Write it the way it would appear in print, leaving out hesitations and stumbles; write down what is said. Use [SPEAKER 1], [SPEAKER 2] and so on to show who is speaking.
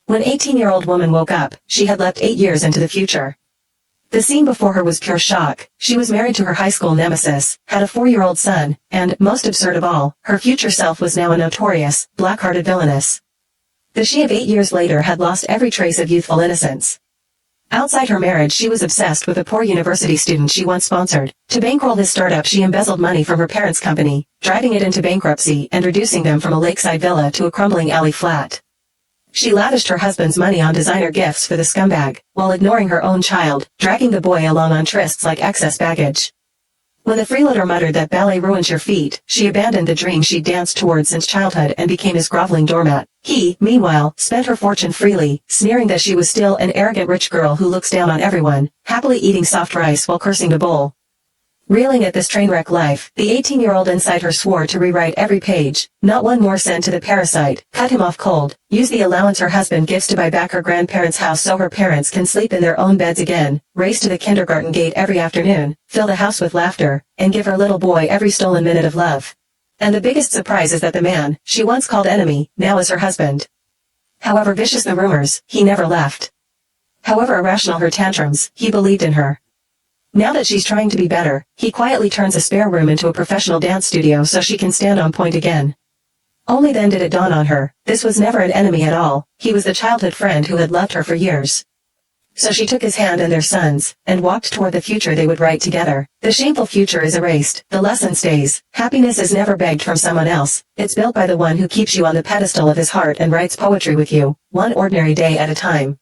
[SPEAKER 1] When 18-year-old woman woke up, she had leapt 8 years into the future. The scene before her was pure shock. She was married to her high school nemesis, had a 4-year-old son, and, most absurd of all, her future self was now a notorious, black-hearted villainess. The she of 8 years later had lost every trace of youthful innocence. Outside her marriage, she was obsessed with a poor university student she once sponsored. To bankroll this startup, she embezzled money from her parents' company, driving it into bankruptcy and reducing them from a lakeside villa to a crumbling alley flat. She lavished her husband's money on designer gifts for the scumbag, while ignoring her own child, dragging the boy along on trysts like excess baggage. When the freeloader muttered that ballet ruins your feet, she abandoned the dream she'd danced toward since childhood and became his groveling doormat. He, meanwhile, spent her fortune freely, sneering that she was still an arrogant rich girl who looks down on everyone, happily eating soft rice while cursing the bowl. Reeling at this train-wreck life, the 18-year-old inside her swore to rewrite every page, not one more cent to the parasite, cut him off cold, use the allowance her husband gives to buy back her grandparents' house so her parents can sleep in their own beds again, race to the kindergarten gate every afternoon, fill the house with laughter, and give her little boy every stolen minute of love. And the biggest surprise is that the man she once called enemy now is her husband. However vicious the rumors, he never left. However irrational her tantrums, he believed in her. Now that she's trying to be better, he quietly turns a spare room into a professional dance studio so she can stand on point again. Only then did it dawn on her, this was never an enemy at all, he was the childhood friend who had loved her for years. So she took his hand and their sons, and walked toward the future they would write together. The shameful future is erased, the lesson stays. Happiness is never begged from someone else, it's built by the one who keeps you on the pedestal of his heart and writes poetry with you, one ordinary day at a time.